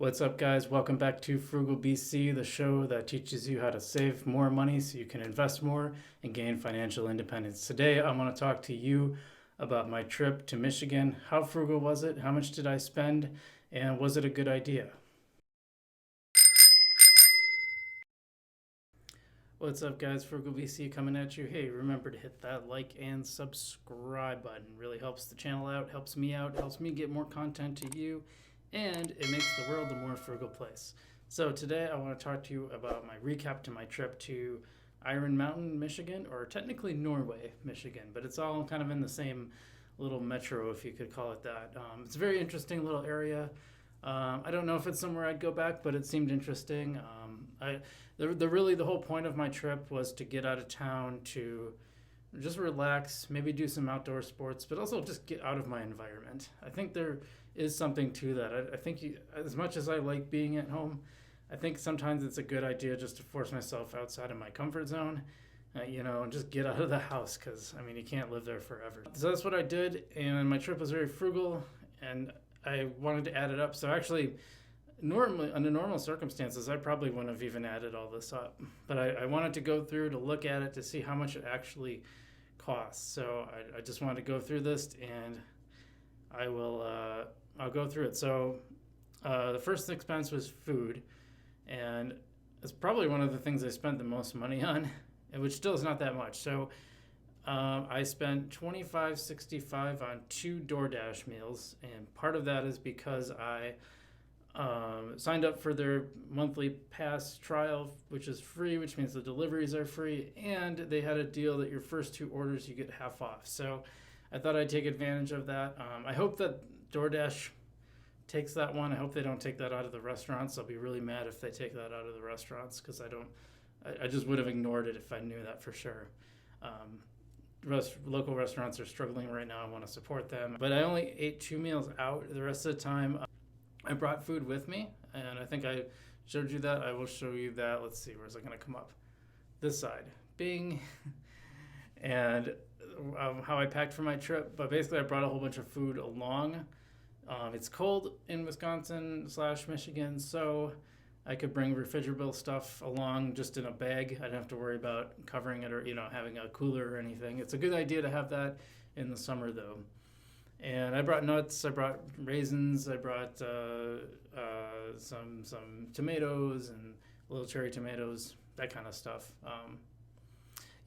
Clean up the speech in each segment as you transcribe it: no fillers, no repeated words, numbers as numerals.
What's up, guys? Welcome back to Frugal BC, the show that teaches you how to save more money so you can invest more and gain financial independence. Today, I want to talk to you about my trip to Michigan. How frugal was it? How much did I spend? And was it a good idea? What's up, guys? Frugal BC coming at you. Hey, remember to hit that like and subscribe button. Really helps the channel out, helps me out, helps me get more content to you, and it makes the world a more frugal place. So today I want to talk to you about my recap to my trip to Iron Mountain, Michigan, or technically Norway, Michigan, but it's all kind of in the same little metro, if you could call it that. It's a very interesting little area. I don't know if it's somewhere I'd go back, but it seemed interesting. The whole point of my trip was to get out of town, to just relax, maybe do some outdoor sports, but also just get out of my environment. I think there is something to that. I think as much as I like being at home, I think sometimes it's a good idea just to force myself outside of my comfort zone, and just get out of the house because, you can't live there forever. So that's what I did, and my trip was very frugal, and I wanted to add it up. So actually, normally, under normal circumstances, I probably wouldn't have even added all this up. But I wanted to go through to look at it to see how much it actually costs. So I just wanted to go through this, and I'll go through it. So the first expense was food, and it's probably one of the things I spent the most money on, and which still is not that much. So I spent $25.65 on 2 DoorDash meals, and part of that is because I signed up for their monthly pass trial, which is free, which means the deliveries are free, and they had a deal that your first 2 orders you get half off. So I thought I'd take advantage of that. I hope that DoorDash takes that one. I hope they don't take that out of the restaurants. I'll be really mad if they take that out of the restaurants because I just would have ignored it if I knew that for sure. Local restaurants are struggling right now. I want to support them. But I only ate 2 meals out. The rest of the time, I brought food with me, and I think I showed you that. I will show you that. Let's see, where's it going to come up? This side. Bing. And how I packed for my trip. But basically, I brought a whole bunch of food along. It's cold in Wisconsin/Michigan, so I could bring refrigerator stuff along just in a bag. I didn't have to worry about covering it or having a cooler or anything. It's a good idea to have that in the summer, though. And I brought nuts, I brought raisins, I brought some tomatoes and little cherry tomatoes, that kind of stuff.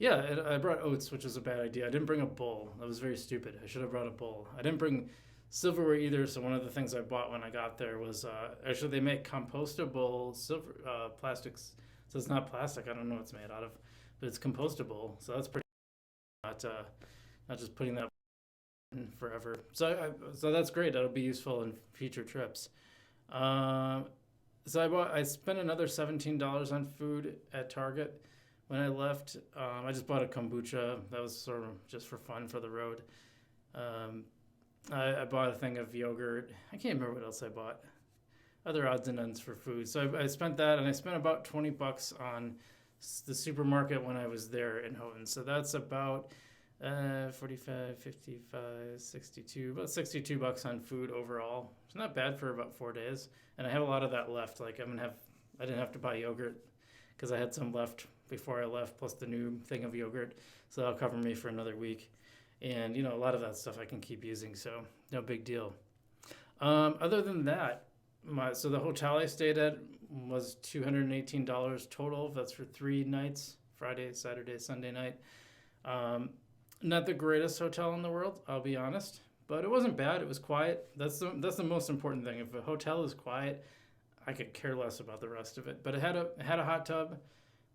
I brought oats, which was a bad idea. I didn't bring a bowl. That was very stupid. I should have brought a bowl. I didn't bring silverware either, so one of the things I bought when I got there was actually they make compostable silver plastics. So it's not plastic. I don't know what it's made out of, but it's compostable. So that's pretty not just putting that in forever. So that's great. That'll be useful in future trips. I spent another $17 on food at Target. When I left, I just bought a kombucha. That was sort of just for fun for the road. I bought a thing of yogurt. I can't remember what else I bought. Other odds and ends for food. So I spent that, and I spent about $20 on the supermarket when I was there in Houghton. So that's about 45, 55, 62, about $62 on food overall. It's not bad for about 4 days. And I have a lot of that left. I didn't have to buy yogurt because I had some left before I left, plus the new thing of yogurt. So that'll cover me for another week. And, a lot of that stuff I can keep using, so no big deal. Other than that, so the hotel I stayed at was $218 total. That's for 3 nights, Friday, Saturday, Sunday night. Not the greatest hotel in the world, I'll be honest, but it wasn't bad. It was quiet. That's the most important thing. If a hotel is quiet, I could care less about the rest of it. But it had a hot tub.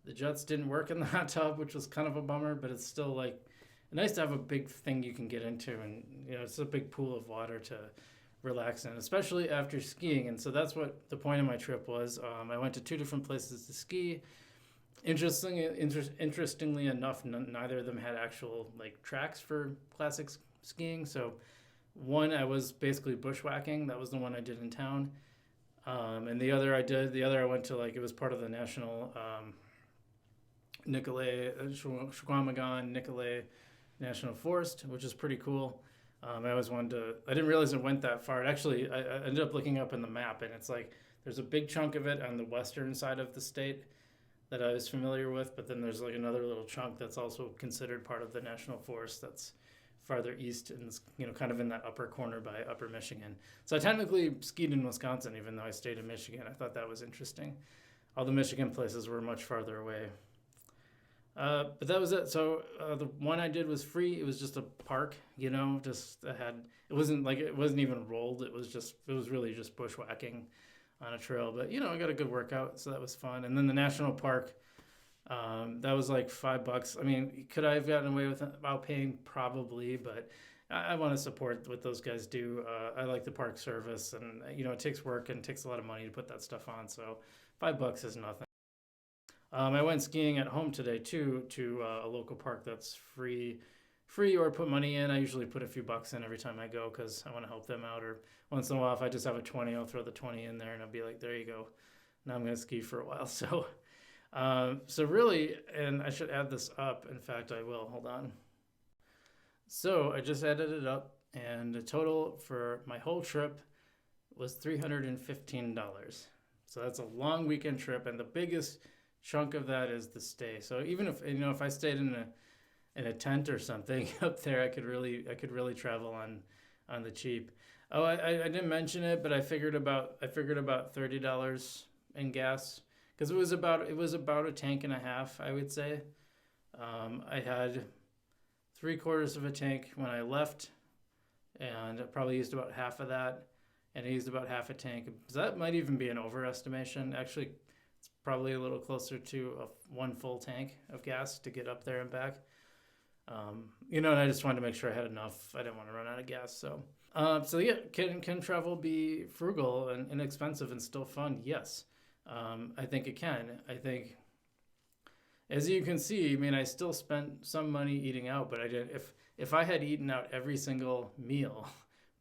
The jets didn't work in the hot tub, which was kind of a bummer, but it's still nice to have a big thing you can get into, and it's a big pool of water to relax in, especially after skiing. And so that's what the point of my trip was. I went to 2 different places to ski. Interestingly enough, neither of them had actual tracks for classic skiing. So one, I was basically bushwhacking. That was the one I did in town. And the other I went to it was part of the national Nicolet National Forest, which is pretty cool. I always wanted to. I didn't realize it went that far. It actually, I ended up looking up in the map, and it's like there's a big chunk of it on the western side of the state that I was familiar with, but then there's like another little chunk that's also considered part of the national forest that's farther east and kind of in that upper corner by Upper Michigan. So I technically skied in Wisconsin, even though I stayed in Michigan. I thought that was interesting. All the Michigan places were much farther away. But that was it. So the one I did was free. It was just a park, just had. It wasn't even rolled. It was really just bushwhacking on a trail. But I got a good workout, so that was fun. And then the national park, that was like $5. I mean, could I have gotten away with it without paying? Probably, but I want to support what those guys do. I like the park service, and it takes work and takes a lot of money to put that stuff on. So $5 is nothing. I went skiing at home today too to a local park that's free or put money in. I usually put a few bucks in every time I go because I want to help them out. Or once in a while, if I just have a 20, I'll throw the 20 in there and I'll be like, there you go. Now I'm going to ski for a while. So really, and I should add this up. In fact, I will. Hold on. So I just added it up, and the total for my whole trip was $315. So that's a long weekend trip, and the biggest chunk of that is the stay. So even if I stayed in a tent or something up there, I could really travel on the cheap. Oh, I didn't mention it, but I figured about $30 in gas because it was about a tank and a half, I would say. I had 3/4 of a tank when I left, and I probably used about half of that, and I used about half a tank. So that might even be an overestimation. Actually, it's probably a little closer to one full tank of gas to get up there and back. And I just wanted to make sure I had enough. I didn't want to run out of gas. So yeah, can travel be frugal and inexpensive and still fun? Yes. I think it can. I think, as you can see, I mean, I still spent some money eating out, but I didn't. If I had eaten out every single meal,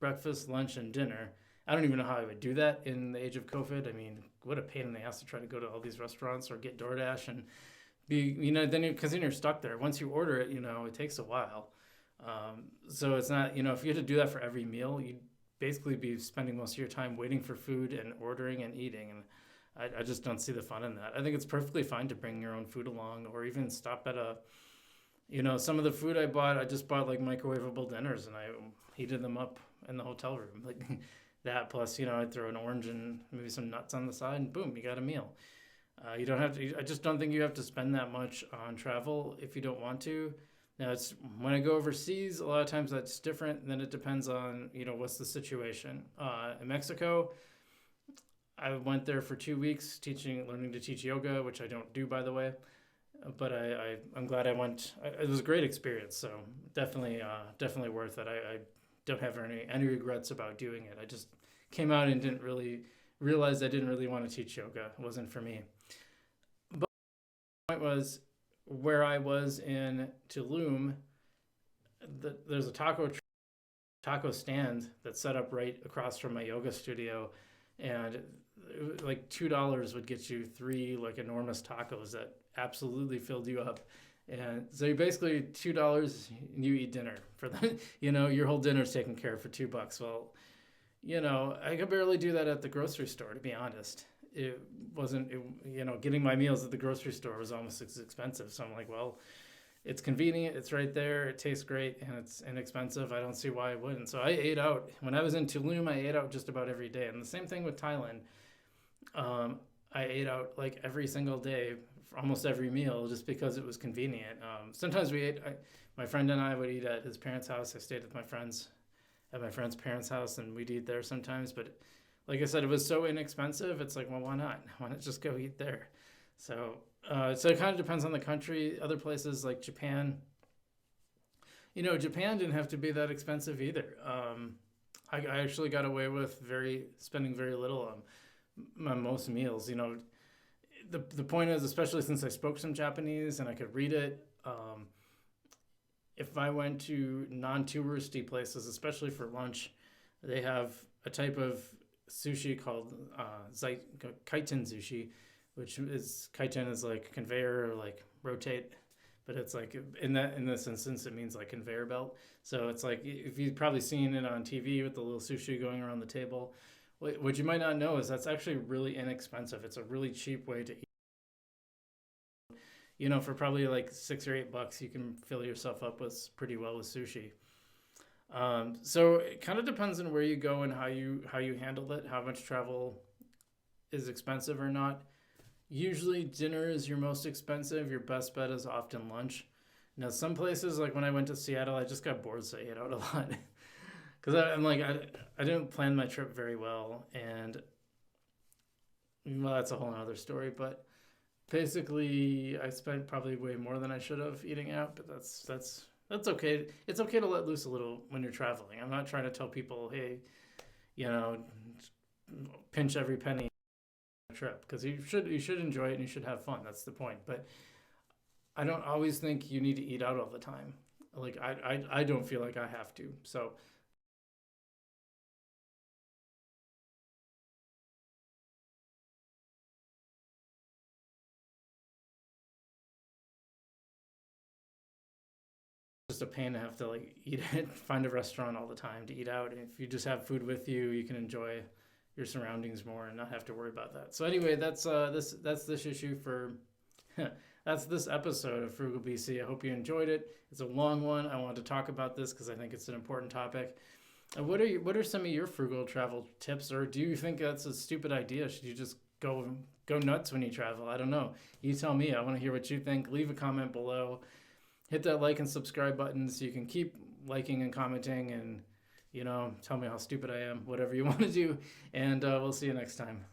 breakfast, lunch, and dinner, I don't even know how I would do that in the age of COVID. I mean, what a pain in the ass to try to go to all these restaurants or get DoorDash and be, because then you're stuck there. Once you order it, it takes a while. So it's not, if you had to do that for every meal, you'd basically be spending most of your time waiting for food and ordering and eating. And I just don't see the fun in that. I think it's perfectly fine to bring your own food along or even stop at some of the food I just bought like microwavable dinners and I heated them up in the hotel room. Like that plus, I'd throw an orange and maybe some nuts on the side and boom, you got a meal. You don't have to, I just don't think you have to spend that much on travel if you don't want to. Now it's when I go overseas, a lot of times that's different. Then it depends on, what's the situation. In Mexico, I went there for 2 weeks learning to teach yoga, which I don't do, by the way. But I'm glad I went. It was a great experience, so definitely worth it. I don't have any regrets about doing it. I just came out and didn't really realize I didn't really want to teach yoga. It wasn't for me. But the point was, where I was in Tulum, there's a taco stand that's set up right across from my yoga studio, and like $2 would get you 3 like enormous tacos that absolutely filled you up. And so you basically $2 and you eat dinner for the, your whole dinner's taken care of for $2. Well, I could barely do that at the grocery store, to be honest. It wasn't, getting my meals at the grocery store was almost as expensive. So I'm like, well, it's convenient, it's right there, it tastes great, and it's inexpensive. I don't see why I wouldn't. So I ate out. When I was in Tulum, I ate out just about every day. And the same thing with Thailand. I ate out like every single day, for almost every meal, just because it was convenient. Sometimes my friend and I would eat at his parents' house. I stayed with my friends at my friend's parents' house, and we'd eat there sometimes. But like I said, it was so inexpensive. It's like, well, why not? Why not just go eat there? So it kind of depends on the country. Other places like Japan, Japan didn't have to be that expensive either. I actually got away with spending very little on most meals. The point is, especially since I spoke some Japanese and I could read it, if I went to non-touristy places, especially for lunch, they have a type of sushi called kaiten sushi, which is kaiten is like conveyor or like rotate, but it's like in this instance it means like conveyor belt. So it's like if you've probably seen it on TV with the little sushi going around the table. What you might not know is that's actually really inexpensive. It's a really cheap way to eat. For probably like $6 or $8, you can fill yourself up with pretty well with sushi. So it kind of depends on where you go and how you handle it, how much travel is expensive or not. Usually dinner is your most expensive. Your best bet is often lunch. Now some places like when I went to Seattle, I just got bored, so I ate out a lot. Because I'm like I didn't plan my trip very well, and well that's a whole other story. But basically, I spent probably way more than I should have eating out. But that's okay. It's okay to let loose a little when you're traveling. I'm not trying to tell people, hey, you know, pinch every penny trip, because you should enjoy it and you should have fun. That's the point. But I don't always think you need to eat out all the time. Like I don't feel like I have to. So just a pain to have to like eat it, find a restaurant all the time to eat out. And if you just have food with you, you can enjoy your surroundings more and not have to worry about that. So anyway, that's this issue for that's this episode of Frugal BC. I hope you enjoyed it. It's a long one. I wanted to talk about this because I think it's an important topic. And what are some of your frugal travel tips, or do you think that's a stupid idea? Should you just go nuts when you travel? I don't know. You tell me. I want to hear what you think. Leave a comment below. Hit that like and subscribe button so you can keep liking and commenting, and tell me how stupid I am, whatever you want to do. And we'll see you next time.